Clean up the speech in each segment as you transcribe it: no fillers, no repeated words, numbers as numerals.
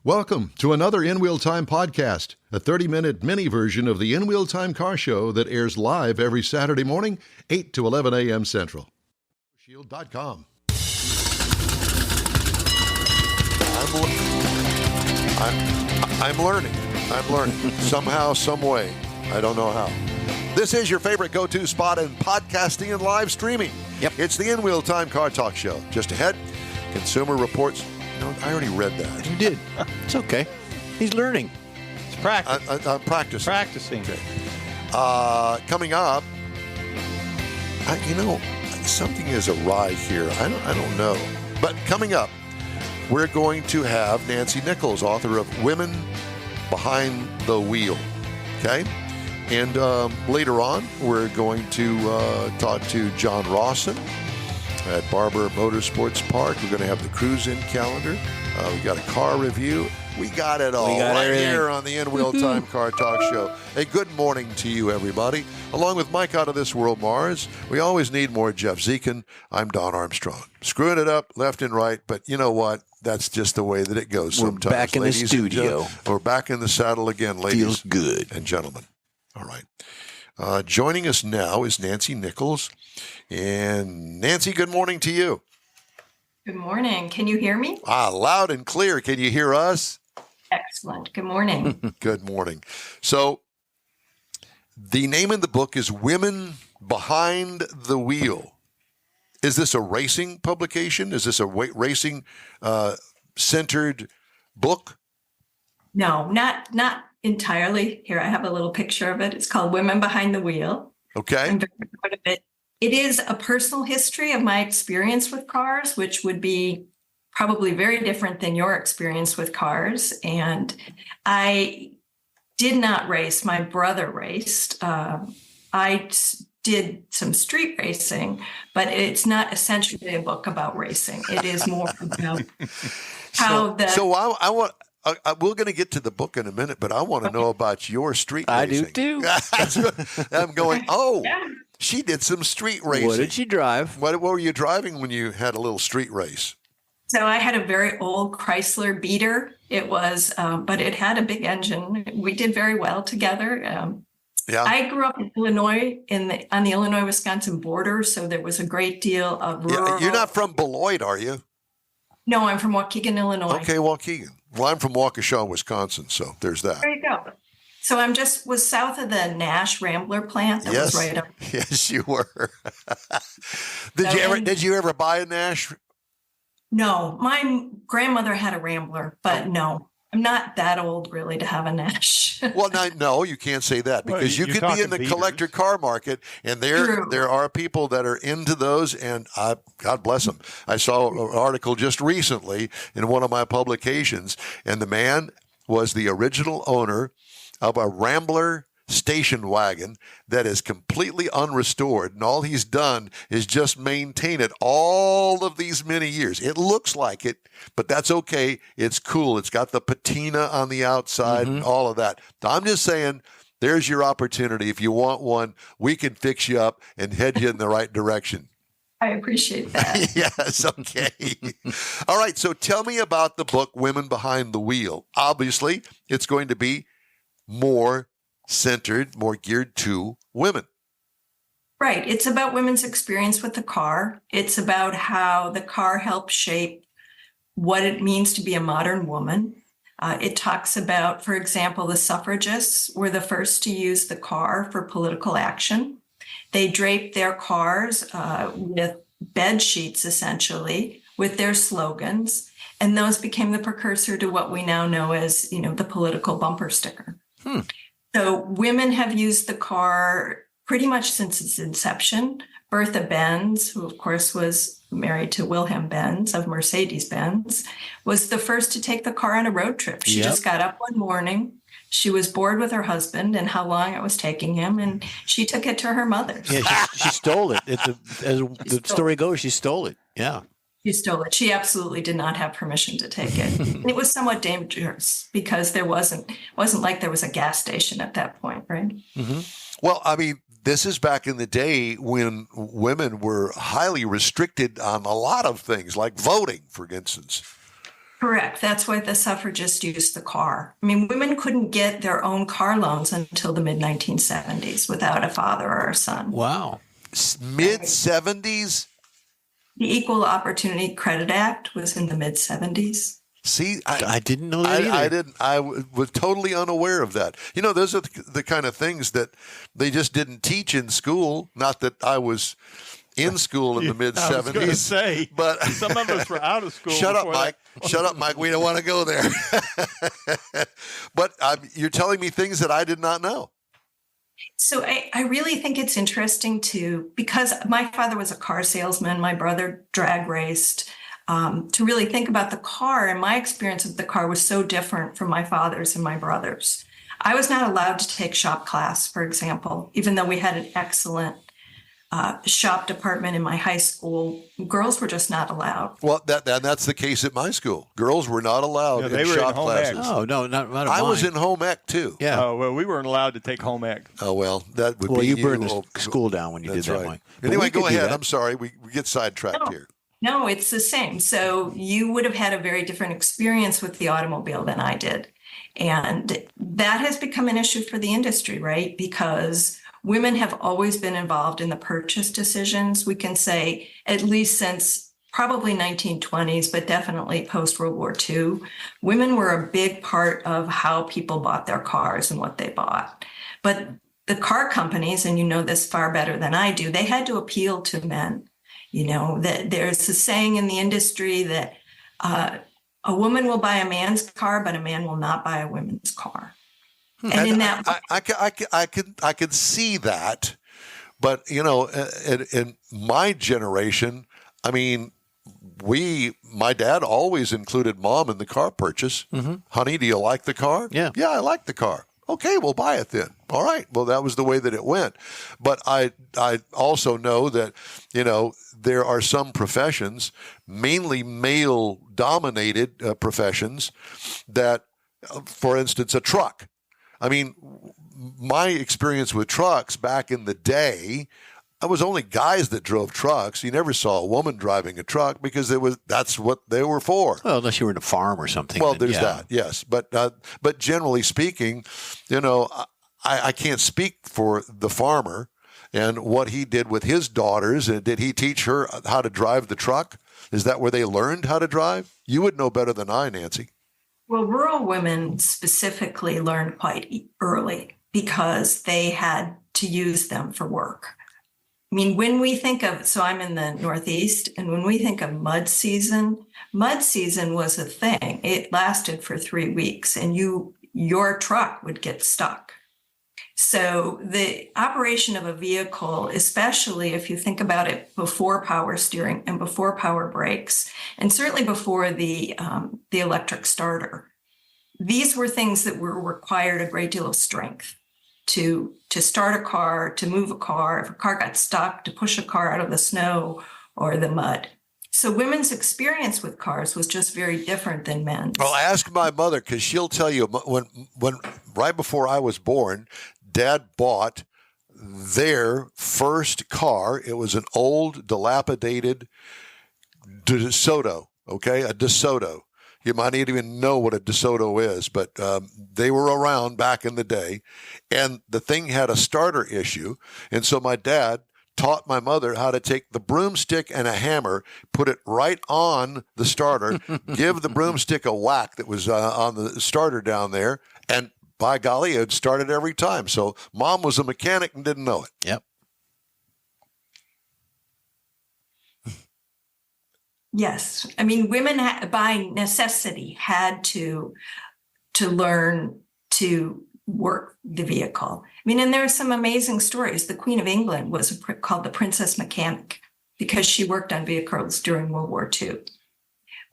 Welcome to another In Wheel Time podcast, a 30-minute mini version of the In Wheel Time car show that airs live every Saturday morning, 8 to 11 a.m. Central. Shield.com. I'm learning. Somehow, some way. I don't know how. This is your favorite go-to spot in podcasting and live streaming. Yep. It's the In Wheel Time Car Talk Show. Just ahead, Consumer Reports. No, I already read that. You did. It's okay. He's learning. It's practice. I'm practicing. Practicing. Okay. Coming up, something is awry here. I don't know. But coming up, we're going to have Nancy Nichols, author of Women Behind the Wheel. Okay? And later on, we're going to talk to John Rawson at Barber Motorsports Park. We're going to have the cruise-in calendar. We got a car review. We got it all here on the In Wheel Time Car Talk Show. A good morning to you, everybody. Along with Mike out of this world, Mars, we always need more Jeff Zekin. I'm Don Armstrong. Screwing it up left and right, but you know what? That's just the way that it goes sometimes. We're back in the studio. We're back in the saddle again, ladies Feels good. and gentlemen. All right. Joining us now is Nancy Nichols. And Nancy, good morning to you. Good morning. Can you hear me? Loud and clear. Can you hear us? Excellent. Good morning. Good morning. So the name of the book is Women Behind the Wheel. Is this a racing publication? Is this a racing centered book? No, not entirely. Here, I have a little picture of it. It's called Women Behind the Wheel. Okay. I'm very proud of it. It is a personal history of my experience with cars, which would be probably very different than your experience with cars. And I did not race. My brother raced. I did some street racing, but it's not essentially a book about racing. It is more about how we're going to get to the book in a minute, but I want to know about your street racing. I do too. I'm going, she did some street racing. What did she drive? What were you driving when you had a little street race? So I had a very old Chrysler Beater. It was, but it had a big engine. We did very well together. I grew up in Illinois, on the Illinois-Wisconsin border, so there was a great deal of rural. You're not from Beloit, are you? No, I'm from Waukegan, Illinois. Okay, Waukegan. Well, I'm from Waukesha, Wisconsin, so there's that. There you go. So was south of the Nash Rambler plant. That was right up. Yes, you were. Did you ever buy a Nash? No, my grandmother had a Rambler, but no, I'm not that old really to have a Nash. Well, no, you can't say that because you could be in the collector car market, and there are people that are into those, and God bless them. I saw an article just recently in one of my publications, and the man was the original owner of a Rambler station wagon that is completely unrestored, and all he's done is just maintain it all of these many years. It looks like it, but that's okay. It's cool. It's got the patina on the outside and all of that. I'm just saying, there's your opportunity. If you want one, we can fix you up and head you in the right direction. I appreciate that. Yes, okay. All right, so tell me about the book, Women Behind the Wheel. Obviously, it's going to be more centered, more geared to women. Right. It's about women's experience with the car. It's about how the car helps shape what it means to be a modern woman. It talks about, for example, the suffragists were the first to use the car for political action. They draped their cars with bed sheets, essentially, with their slogans. And those became the precursor to what we now know as, the political bumper sticker. So women have used the car pretty much since its inception. Bertha Benz, who of course was married to Wilhelm Benz of Mercedes-Benz, was the first to take the car on a road trip. She just got up one morning. She was bored with her husband and how long it was taking him, and she took it to her mother. Yeah, she stole it. As the story goes, she stole it. Yeah. She stole it. She absolutely did not have permission to take it. And it was somewhat dangerous because there wasn't like there was a gas station at that point, right? Mm-hmm. Well, I mean, this is back in the day when women were highly restricted on a lot of things, like voting, for instance. Correct. That's why the suffragists used the car. I mean, women couldn't get their own car loans until the mid 1970s without a father or a son. Wow. Mid 70s? The Equal Opportunity Credit Act was in the mid 70s. See, I didn't know that either. I was totally unaware of that. You know, those are the kind of things that they just didn't teach in school. Not that I was in school in the mid 70s. I was going to say, but some of us were out of school. Shut up, before Mike. Shut up, Mike. We don't want to go there. But you're telling me things that I did not know. So I really think it's interesting because my father was a car salesman, my brother drag raced, to really think about the car. And my experience of the car was so different from my father's and my brother's. I was not allowed to take shop class, for example, even though we had an excellent shop department in my high school. Girls were just not allowed. Well, that's the case at my school. Girls were not allowed they in were shop in home classes. ec. Oh, no, not mine. I was in home ec too. Yeah. Oh, well, we weren't allowed to take home ec. Oh, well, that would Well, be you burned Oh, the school down when you did that's that, right. Mike. But Anyway, we could go do ahead. that. I'm sorry. We get sidetracked here. No, it's the same. So you would have had a very different experience with the automobile than I did. And that has become an issue for the industry, right? Because women have always been involved in the purchase decisions. We can say at least since probably 1920s, but definitely post World War II, women were a big part of how people bought their cars and what they bought. But the car companies, and you know this far better than I do, they had to appeal to men. You know, that there's a saying in the industry that a woman will buy a man's car, but a man will not buy a woman's car. And in that, I could see that, but you know, in my generation, I mean, my dad always included mom in the car purchase. Mm-hmm. Honey, do you like the car? Yeah, I like the car. Okay, we'll buy it then. All right. Well, that was the way that it went. But I also know that, you know, there are some professions, mainly male-dominated professions, that, for instance, a truck. I mean, my experience with trucks back in the day, it was only guys that drove trucks. You never saw a woman driving a truck because that's what they were for. Well, unless you were in a farm or something. Well, then, there's that, yes. But generally speaking, you know, I can't speak for the farmer and what he did with his daughters. And did he teach her how to drive the truck? Is that where they learned how to drive? You would know better than I, Nancy. well, rural women specifically learned quite early because they had to use them for work. I mean, when we think of, so I'm in the Northeast, and when we think of mud season was a thing. It lasted for 3 weeks, and your truck would get stuck. So the operation of a vehicle, especially if you think about it before power steering and before power brakes, and certainly before the electric starter, these were things that required a great deal of strength to start a car, to move a car, if a car got stuck, to push a car out of the snow or the mud. So women's experience with cars was just very different than men's. Well, ask my mother, because she'll tell you when right before I was born, Dad bought their first car. It was an old, dilapidated DeSoto, okay, a DeSoto. You might not even know what a DeSoto is, but they were around back in the day. And the thing had a starter issue. And so my dad taught my mother how to take the broomstick and a hammer, put it right on the starter, give the broomstick a whack that was on the starter down there, and by golly, it started every time. So Mom was a mechanic and didn't know it. Yep. Yes. I mean, women by necessity had to learn to work the vehicle. I mean, and there are some amazing stories. The Queen of England was called the Princess Mechanic because she worked on vehicles during World War II.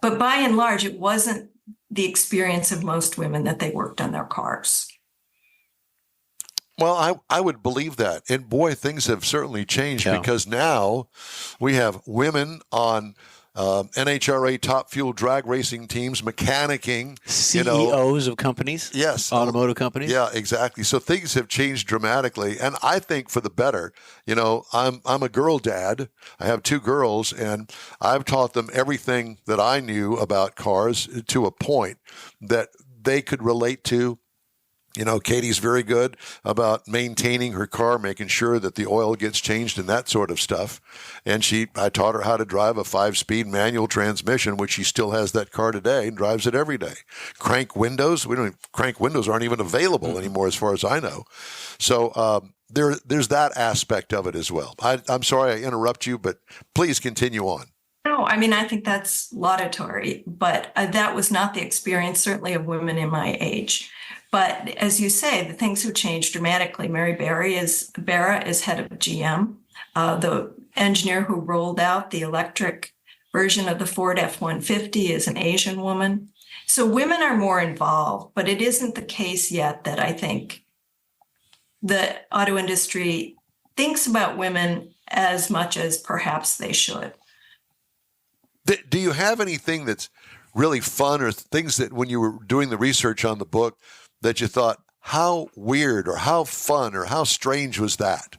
But by and large, it wasn't the experience of most women that they worked on their cars. Well, I would believe that. And boy, things have certainly changed because now we have women on NHRA top fuel drag racing teams, mechanicking, CEOs of companies. Yes. Automotive companies. Yeah, exactly. So things have changed dramatically, and I think for the better. I'm a girl dad. I have 2 girls, and I've taught them everything that I knew about cars to a point that they could relate to. Katie's very good about maintaining her car, making sure that the oil gets changed and that sort of stuff. And I taught her how to drive a 5-speed manual transmission, which she still has that car today and drives it every day. Crank windows, crank windows aren't even available anymore as far as I know. So there's that aspect of it as well. I'm sorry I interrupt you, but please continue on. No, I mean, I think that's laudatory, but that was not the experience, certainly, of women in my age. But as you say, the things have changed dramatically. Mary Barra is head of GM. The engineer who rolled out the electric version of the Ford F-150 is an Asian woman. So women are more involved, but it isn't the case yet that I think the auto industry thinks about women as much as perhaps they should. Do you have anything that's really fun, or things that when you were doing the research on the book that you thought, how weird or how fun or how strange was that?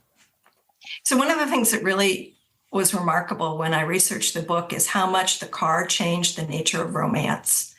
So one of the things that really was remarkable when I researched the book is how much the car changed the nature of romance.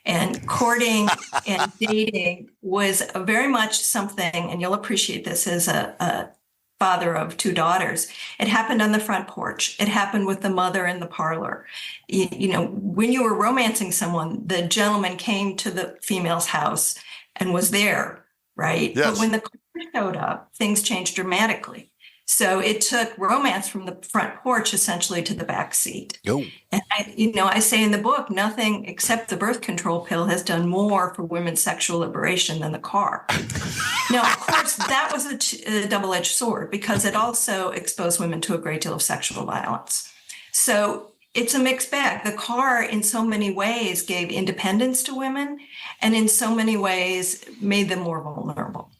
And courting and dating was very much something, and you'll appreciate this as a father of 2 daughters. It happened on the front porch. It happened with the mother in the parlor. When you were romancing someone, the gentleman came to the female's house and was there, right? Yes. But when the car showed up, things changed dramatically. So it took romance from the front porch essentially to the back seat. Oh. And I say in the book, nothing except the birth control pill has done more for women's sexual liberation than the car. Now, of course, that was a double-edged sword because it also exposed women to a great deal of sexual violence. So it's a mixed bag. The car, in so many ways, gave independence to women, and in so many ways, made them more vulnerable.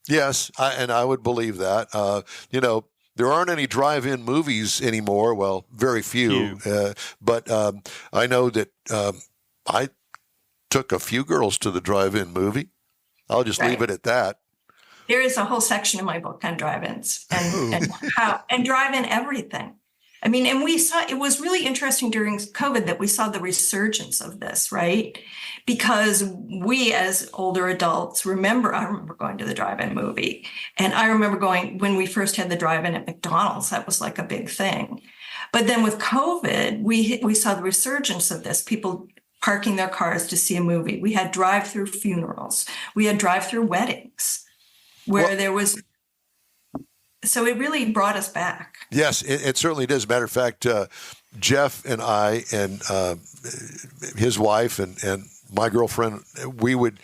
Yes, I would believe that. There aren't any drive-in movies anymore. Well, very few. But I know that I took a few girls to the drive-in movie. I'll just leave it at that. There is a whole section in my book on drive-ins and drive-in everything. I mean, and we saw, it was really interesting during COVID that we saw the resurgence of this, right? Because we as older adults I remember going to the drive-in movie. And I remember going, when we first had the drive-in at McDonald's, that was like a big thing. But then with COVID, we saw the resurgence of this, people parking their cars to see a movie. We had drive-through funerals. We had drive-through weddings where there was. So it really brought us back. Yes, it certainly does. Matter of fact, Jeff and I and his wife and my girlfriend, we would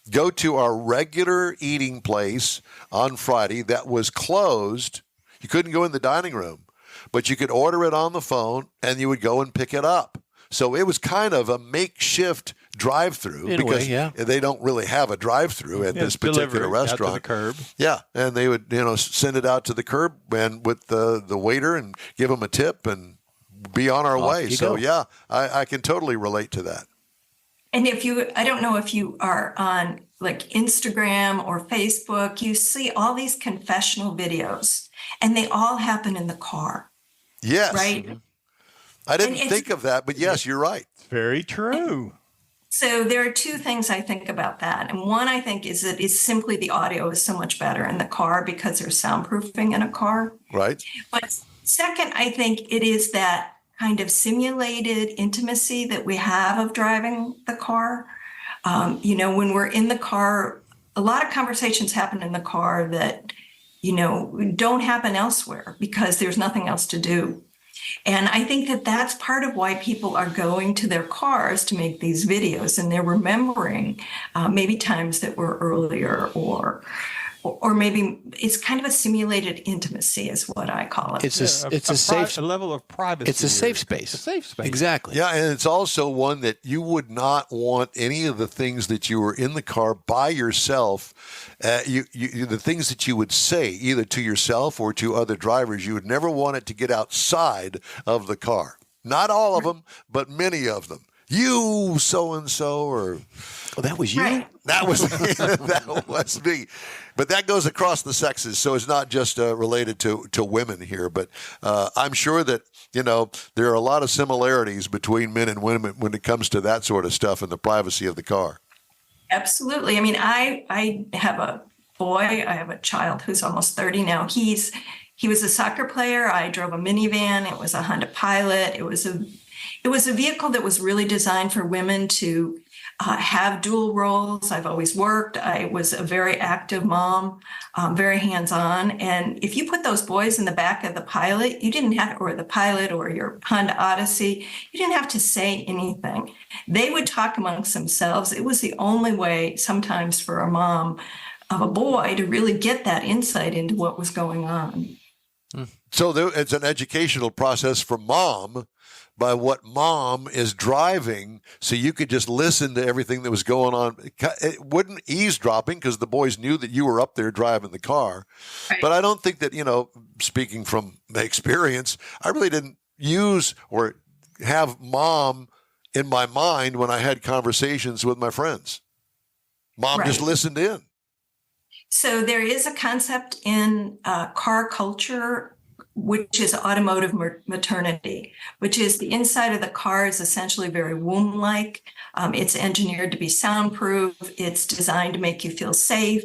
go to our regular eating place on Friday that was closed. You couldn't go in the dining room, but you could order it on the phone and you would go and pick it up. So it was kind of a makeshift drive-through because they don't really have a drive-through at this particular restaurant. Out to the curb. Yeah, and they would send it out to the curb and with the waiter and give them a tip and be on our way. So yeah, I can totally relate to that. And I don't know if you are on like Instagram or Facebook, you see all these confessional videos and they all happen in the car. Yes. Right? Mm-hmm. I didn't think of that, but yes, you're right. Very true. So there are 2 things I think about that. And one, I think, is that it's simply the audio is so much better in the car because there's soundproofing in a car. Right. But second, I think it is that kind of simulated intimacy that we have of driving the car. When we're in the car, a lot of conversations happen in the car that, don't happen elsewhere because there's nothing else to do. And I think that that's part of why people are going to their cars to make these videos, and they're remembering maybe times that were earlier, or maybe it's kind of a simulated intimacy is what I call it. It's a safe level of privacy. It's a safe space. A safe space. Exactly. Yeah, and it's also one that you would not want any of the things that you were in the car by yourself. The things that you would say either to yourself or to other drivers, you would never want it to get outside of the car. Not all of them, but many of them. You so-and-so, or Oh, that was you? Right. that was that was me. But that goes across the sexes, so it's not just related to women here. But I'm sure that, there are a lot of similarities between men and women when it comes to that sort of stuff and the privacy of the car. Absolutely. I mean, I have a boy, I have a child who's almost 30 now. He was a soccer player. I drove a minivan. It was a Honda Pilot. It was a vehicle that was really designed for women to have dual roles. I've always worked. I was a very active mom, very hands-on. And if you put those boys in the back of the Pilot, you didn't have, or the Pilot or your Honda Odyssey, you didn't have to say anything. They would talk amongst themselves. It was the only way sometimes for a mom of a boy to really get that insight into what was going on. So it's an educational process for mom by what mom is driving, so you could just listen to everything that was going on. It wouldn't eavesdropping because the boys knew that you were up there driving the car. Right. But I don't think that, speaking from the experience, I really didn't use or have mom in my mind when I had conversations with my friends. Mom just Right. listened in. So there is a concept in car culture, which is automotive maternity, which is the inside of the car is essentially very womb-like. It's engineered to be soundproof. It's designed to make you feel safe.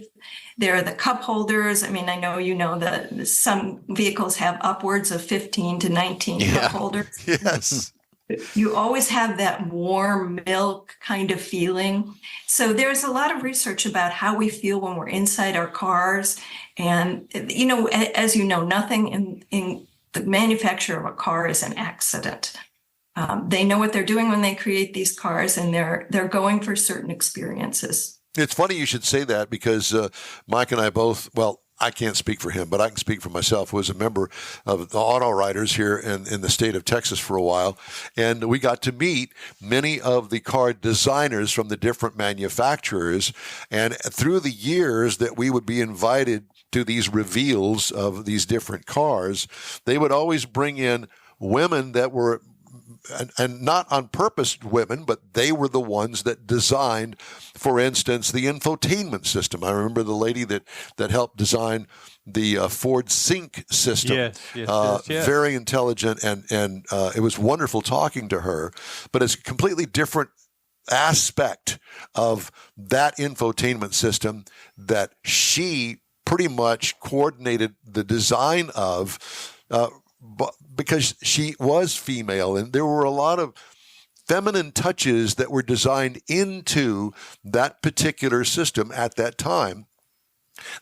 There are the cup holders. I mean, I know you know that some vehicles have upwards of 15 to 19 cup holders. Yes. You always have that warm milk kind of feeling. So there's a lot of research about how we feel when we're inside our cars. And, as you know, nothing in the manufacture of a car is an accident. They know what they're doing when they create these cars, and they're going for certain experiences. It's funny you should say that because Mike and I both, well, I can't speak for him, but I can speak for myself, was a member of the auto writers here in the state of Texas for a while. And we got to meet many of the car designers from the different manufacturers. And through the years that we would be invited to these reveals of these different cars, they would always bring in women that were, and not on purpose women, but they were the ones that designed, for instance, the infotainment system. I remember the lady that helped design the Ford Sync system. Yes. Very intelligent, and it was wonderful talking to her. But it's a completely different aspect of that infotainment system that she pretty much coordinated the design of, because she was female, and there were a lot of feminine touches that were designed into that particular system at that time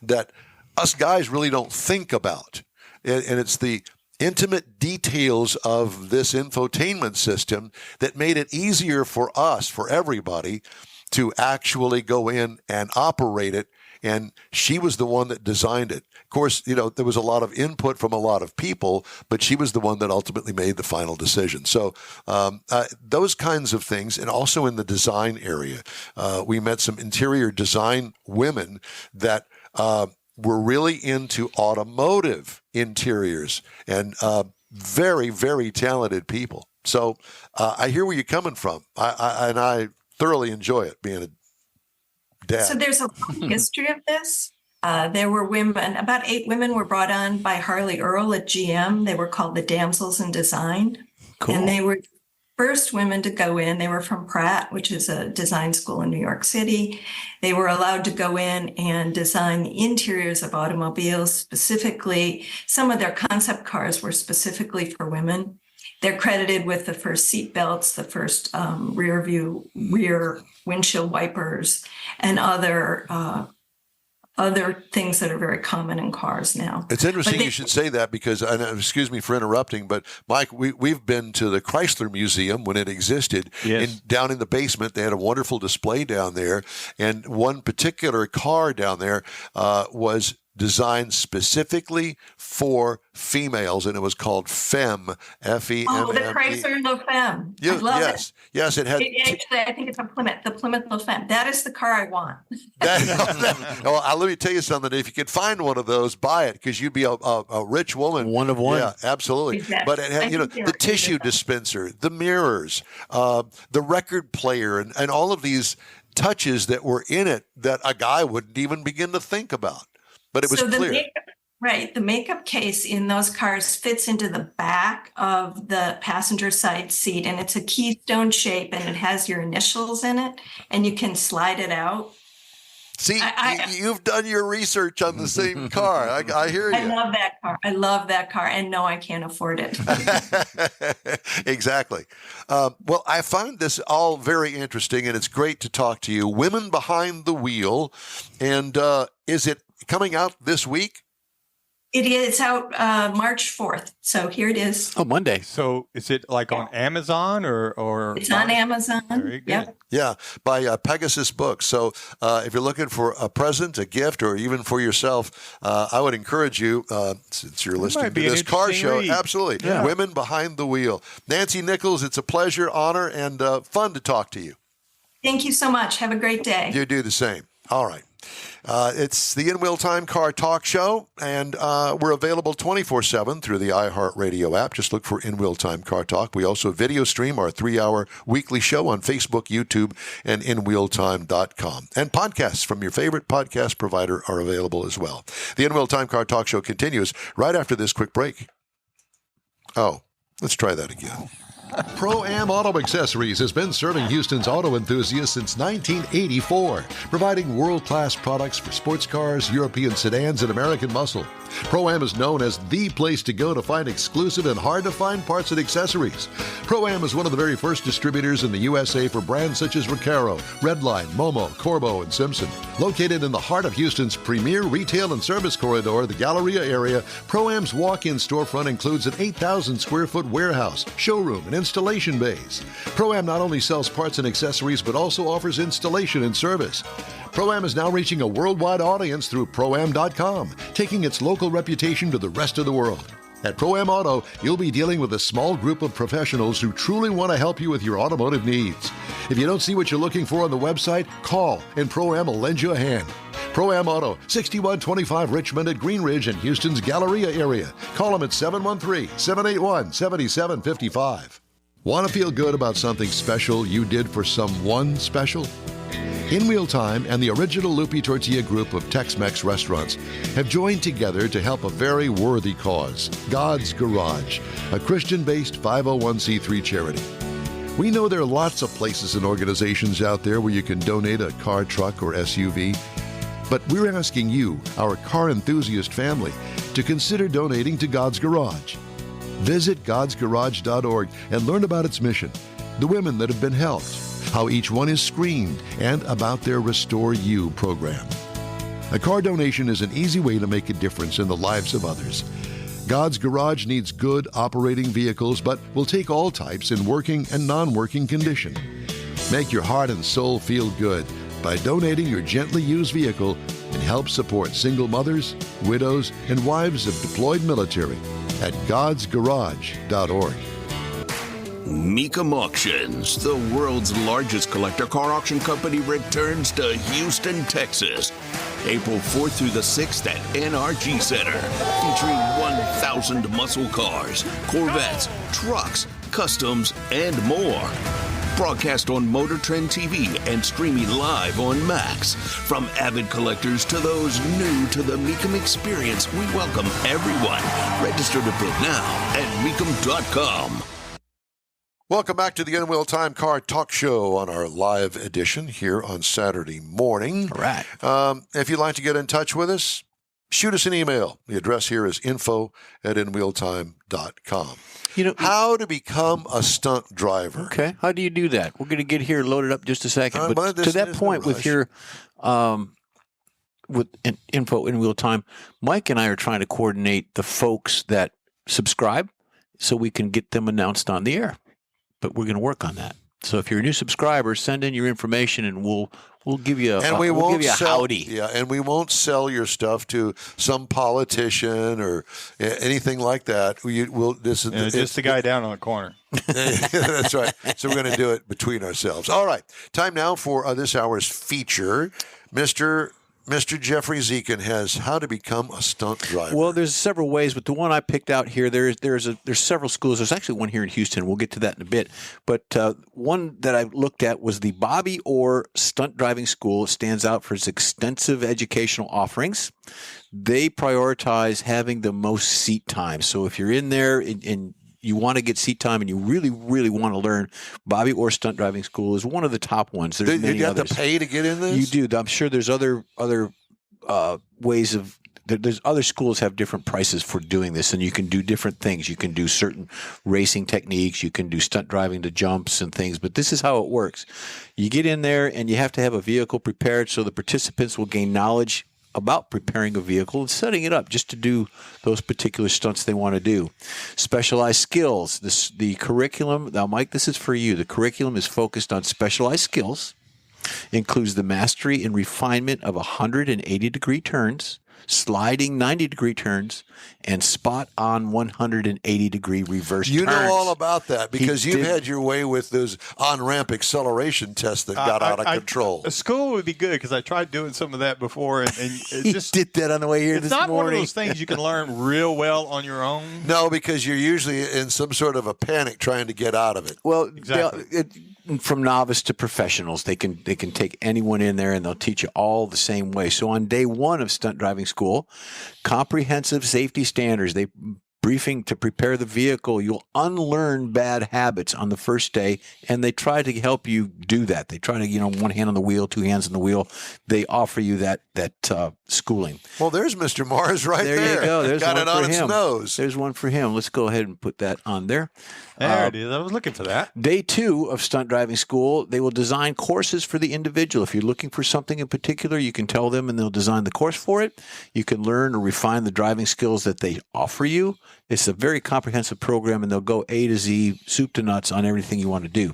that us guys really don't think about. And it's the intimate details of this infotainment system that made it easier for us, for everybody, to actually go in and operate it. And she was the one that designed it. Of course, there was a lot of input from a lot of people, but she was the one that ultimately made the final decision. So those kinds of things, and also in the design area, we met some interior design women that were really into automotive interiors, and very, very talented people. So I hear where you're coming from, and I thoroughly enjoy it, being a dad. So there's a long history of this. There were women, about 8 women were brought on by Harley Earl at GM. They were called the Damsels in Design. Cool. And they were first women to go in. They were from Pratt, which is a design school in New York City. They were allowed to go in and design the interiors of automobiles. Specifically, some of their concept cars were specifically for women. They're credited with the first seat belts, the first rear windshield wipers, and other things that are very common in cars now. It's interesting you should say that because, and excuse me for interrupting, but Mike, we've been to the Chrysler Museum when it existed. Yes. Down in the basement, they had a wonderful display down there. And one particular car down there was designed specifically for females, and it was called Femme, F-E-M-M-E. Oh, the Chrysler La Femme. I love it. Yes, it had. Actually, I think it's a Plymouth, the Plymouth La Femme. That is the car I want. Well, let me tell you something. If you could find one of those, buy it, because you'd be a rich woman. One of one. Yeah, absolutely. Exactly. But it had, the tissue dispenser, the mirrors, the record player, and all of these touches that were in it that a guy wouldn't even begin to think about. But it was clear. The makeup case in those cars fits into the back of the passenger side seat, and it's a keystone shape, and it has your initials in it, and you can slide it out. See, you've done your research on the same car. I hear you. I love that car. I love that car, and no, I can't afford it. Exactly. Well, I find this all very interesting, and it's great to talk to you. Women Behind the Wheel, and is it coming out this week? It is out March 4th. So here it is. Oh, Monday. So is it like on Amazon or? It's on Amazon. Very good. Yep. Yeah, by Pegasus Books. So if you're looking for a present, a gift, or even for yourself, I would encourage you, since you're listening to this car show, read. absolutely. Yeah. Women Behind the Wheel. Nancy Nichols, it's a pleasure, honor, and fun to talk to you. Thank you so much. Have a great day. You do the same. All right. It's the In Wheel Time Car Talk Show, and we're available 24/7 through the iHeartRadio app. Just look for In Wheel Time Car Talk. We also video stream our 3-hour weekly show on Facebook, YouTube, and InWheelTime.com. And podcasts from your favorite podcast provider are available as well. The In Wheel Time Car Talk Show continues right after this quick break. Oh, let's try that again. Pro-Am Auto Accessories has been serving Houston's auto enthusiasts since 1984, providing world-class products for sports cars, European sedans, and American muscle. Pro-Am is known as the place to go to find exclusive and hard-to-find parts and accessories. Pro-Am is one of the very first distributors in the USA for brands such as Recaro, Redline, Momo, Corbo, and Simpson. Located in the heart of Houston's premier retail and service corridor, the Galleria area, Pro-Am's walk-in storefront includes an 8,000-square-foot warehouse, showroom, and installation bays. Pro-Am not only sells parts and accessories, but also offers installation and service. Pro-Am is now reaching a worldwide audience through Pro-Am.com, taking its local reputation to the rest of the world. At Pro-Am Auto, you'll be dealing with a small group of professionals who truly want to help you with your automotive needs. If you don't see what you're looking for on the website, call and Pro-Am will lend you a hand. Pro-Am Auto, 6125 Richmond at Green Ridge in Houston's Galleria area. Call them at 713-781-7755. Want to feel good about something special you did for someone special? In Wheel Time and the original Lupi Tortilla group of Tex-Mex restaurants have joined together to help a very worthy cause, God's Garage, a Christian-based 501c3 charity. We know there are lots of places and organizations out there where you can donate a car, truck, or SUV, but we're asking you, our car enthusiast family, to consider donating to God's Garage. Visit godsgarage.org and learn about its mission, the women that have been helped, how each one is screened, and about their Restore You program. A car donation is an easy way to make a difference in the lives of others. God's Garage needs good operating vehicles, but will take all types in working and non-working condition. Make your heart and soul feel good by donating your gently used vehicle and help support single mothers, widows, and wives of deployed military at godsgarage.org. Mecum Auctions, the world's largest collector car auction company, returns to Houston, Texas, April 4th through the 6th at NRG Center, featuring 1,000 muscle cars, Corvettes, trucks, customs, and more. Broadcast on Motor Trend TV and streaming live on Max. From avid collectors to those new to the Mecum experience, we welcome everyone. Register to bid now at Mecum.com. Welcome back to the In Wheel Time Car Talk Show on our live edition here on Saturday morning. All right. If you'd like to get in touch with us, shoot us an email. The address here is info@inwheeltime.com. You know, how to become a stunt driver. Okay. How do you do that? We're going to get here loaded up in just a second. But to that point with your with info in Wheel Time, Mike and I are trying to coordinate the folks that subscribe so we can get them announced on the air. But we're going to work on that. So if you're a new subscriber, send in your information, and we'll give you and we'll give you a sell, howdy. Yeah, and we won't sell your stuff to some politician or anything like that. This is just the guy down on the corner. That's right. So we're going to do it between ourselves. All right. Time now for this hour's feature. Mr. Jeffrey Zekin has How to Become a Stunt Driver. Well, there's several ways, but the one I picked out here, there's several schools. There's actually one here in Houston. We'll get to that in a bit. But one that I looked at was the Bobby Orr Stunt Driving School. It stands out for its extensive educational offerings. They prioritize having the most seat time. So if you're in there and you want to get seat time and you really, really want to learn, Bobby Orr Stunt Driving School is one of the top ones. There's many you others. have to pay to get in this? You do. I'm sure there's other ways of – there's other schools have different prices for doing this, and you can do different things. You can do certain racing techniques. You can do stunt driving to jumps and things, but this is how it works. You get in there, and you have to have a vehicle prepared so the participants will gain knowledge about preparing a vehicle and setting it up just to do those particular stunts they want to do. Specialized skills. The curriculum, now Mike, this is for you. The curriculum is focused on specialized skills, includes the mastery and refinement of 180-degree turns, sliding 90-degree turns, and spot-on 180-degree reverse turns. You know all about that because you've had your way with those on-ramp acceleration tests that got out of control. A school would be good because I tried doing some of that before. And He just did that on the way here this morning. It's not one of those things you can learn real well on your own. No, because you're usually in some sort of a panic trying to get out of it. Well, exactly. From novice to professionals, they can take anyone in there and they'll teach you all the same way. So on day one of stunt driving school, comprehensive safety standards. They briefing to prepare the vehicle. You'll unlearn bad habits on the first day, and they try to help you do that. They try to, one hand on the wheel, two hands on the wheel. They offer you that schooling. Well, there's Mr. Mars right there. There you go. There's got one it on for its him. nose. There's one for him. Let's go ahead and put that on there. There it is. I was looking for that. Day 2 of stunt driving school, they will design courses for the individual. If you're looking for something in particular, you can tell them and they'll design the course for it. You can learn or refine the driving skills that they offer you. It's a very comprehensive program, and they'll go A to Z, soup to nuts on everything you want to do.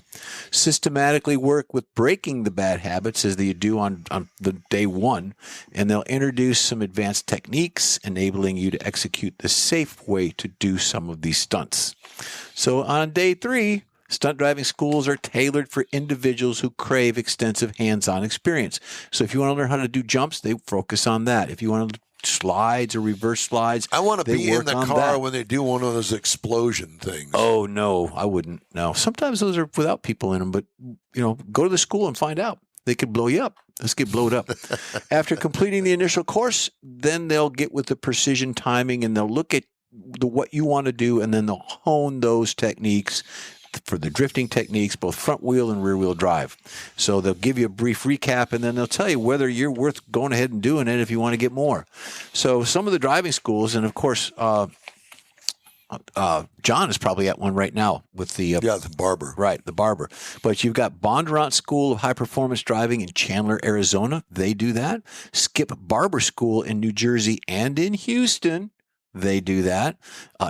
Systematically work with breaking the bad habits as they do on the day 1, and they'll introduce some advanced techniques, enabling you to execute the safe way to do some of these stunts. So on day 3, stunt driving schools are tailored for individuals who crave extensive hands-on experience. So if you want to learn how to do jumps, they focus on that. If you want to slides or reverse slides, I want to be in the car that. when they do one of those explosion things. Oh, no, I wouldn't. No. Sometimes those are without people in them, but, go to the school and find out. They could blow you up. Let's get blowed up. After completing the initial course, then they'll get with the precision timing, and they'll look at what you want to do, and then they'll hone those techniques for the drifting techniques, both front wheel and rear wheel drive. So they'll give you a brief recap, and then they'll tell you whether you're worth going ahead and doing it if you want to get more. So some of the driving schools, and of course, John is probably at one right now with the Barber. Right, the Barber. But you've got Bondurant School of High Performance Driving in Chandler, Arizona. They do that. Skip Barber School in New Jersey and in Houston. They do that.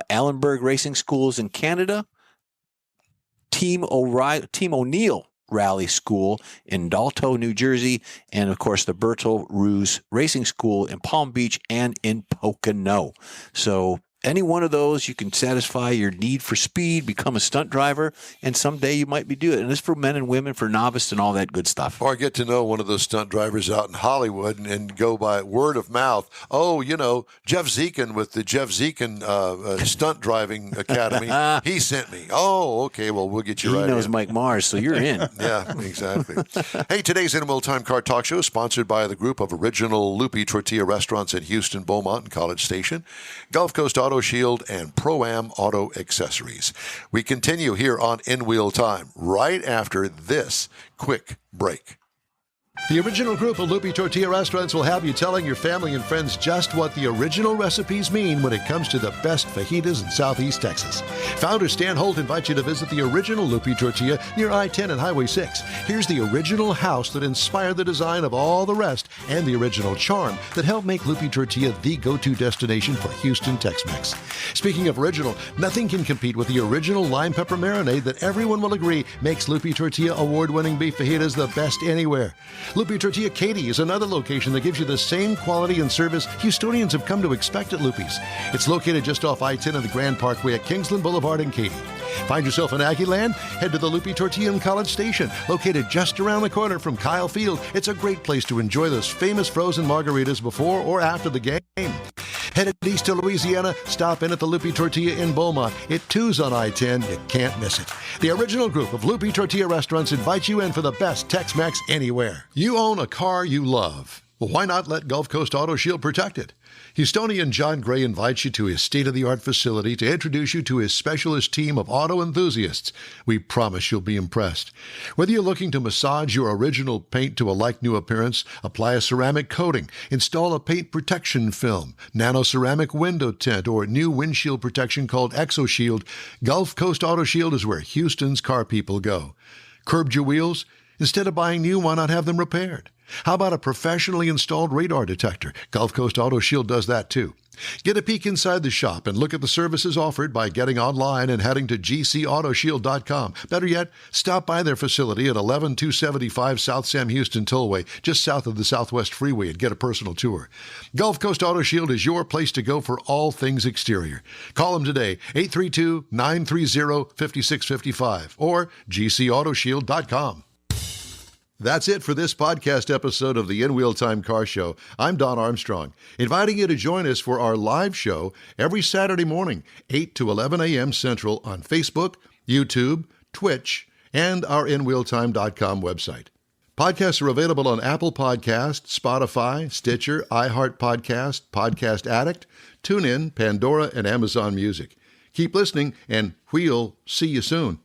Allenberg Racing Schools in Canada. Team O'Neill Rally School in Dalto, New Jersey, and of course the Bertha Benz Racing School in Palm Beach and in Pocono. So any one of those, you can satisfy your need for speed, become a stunt driver, and someday you might be doing it. And it's for men and women, for novice, and all that good stuff. Or get to know one of those stunt drivers out in Hollywood and go by word of mouth. Oh, Jeff Zekin with the Jeff Zekin Stunt Driving Academy. He sent me. Oh, okay. Well, we'll get you right in. He knows Mike Mars, so you're in. Yeah, exactly. Hey, today's In a Mill Time Car Talk Show is sponsored by the group of original Loopy Tortilla restaurants in Houston, Beaumont, and College Station, Gulf Coast Auto Shield, and Pro-Am Auto Accessories. We continue here on In Wheel Time right after this quick break. The original group of Loopy Tortilla restaurants will have you telling your family and friends just what the original recipes mean when it comes to the best fajitas in Southeast Texas. Founder Stan Holt invites you to visit the original Loopy Tortilla near I-10 and Highway 6. Here's the original house that inspired the design of all the rest and the original charm that helped make Loopy Tortilla the go-to destination for Houston Tex-Mex. Speaking of original, nothing can compete with the original lime pepper marinade that everyone will agree makes Loopy Tortilla award-winning beef fajitas the best anywhere. Loopy Tortilla Katy is another location that gives you the same quality and service Houstonians have come to expect at Loopy's. It's located just off I-10 and the Grand Parkway at Kingsland Boulevard in Katy. Find yourself in Aggie Land? Head to the Loopy Tortilla in College Station, located just around the corner from Kyle Field. It's a great place to enjoy those famous frozen margaritas before or after the game. Headed east to Louisiana, stop in at the Loopy Tortilla in Beaumont. It too's on I-10. You can't miss it. The original group of Loopy Tortilla restaurants invites you in for the best Tex-Mex anywhere. You own a car you love. Well, why not let Gulf Coast Auto Shield protect it? Houstonian John Gray invites you to his state-of-the-art facility to introduce you to his specialist team of auto enthusiasts. We promise you'll be impressed. Whether you're looking to massage your original paint to a like-new appearance, apply a ceramic coating, install a paint protection film, nano-ceramic window tint, or new windshield protection called ExoShield, Gulf Coast Auto Shield is where Houston's car people go. Curbed your wheels? Instead of buying new, why not have them repaired? How about a professionally installed radar detector? Gulf Coast Auto Shield does that too. Get a peek inside the shop and look at the services offered by getting online and heading to gcautoshield.com. Better yet, stop by their facility at 11275 South Sam Houston Tollway, just south of the Southwest Freeway, and get a personal tour. Gulf Coast Auto Shield is your place to go for all things exterior. Call them today, 832-930-5655 or gcautoshield.com. That's it for this podcast episode of the In Wheel Time Car Show. I'm Don Armstrong, inviting you to join us for our live show every Saturday morning, 8 to 11 a.m. Central on Facebook, YouTube, Twitch, and our InWheelTime.com website. Podcasts are available on Apple Podcasts, Spotify, Stitcher, iHeart Podcast, Podcast Addict, TuneIn, Pandora, and Amazon Music. Keep listening, and we'll see you soon.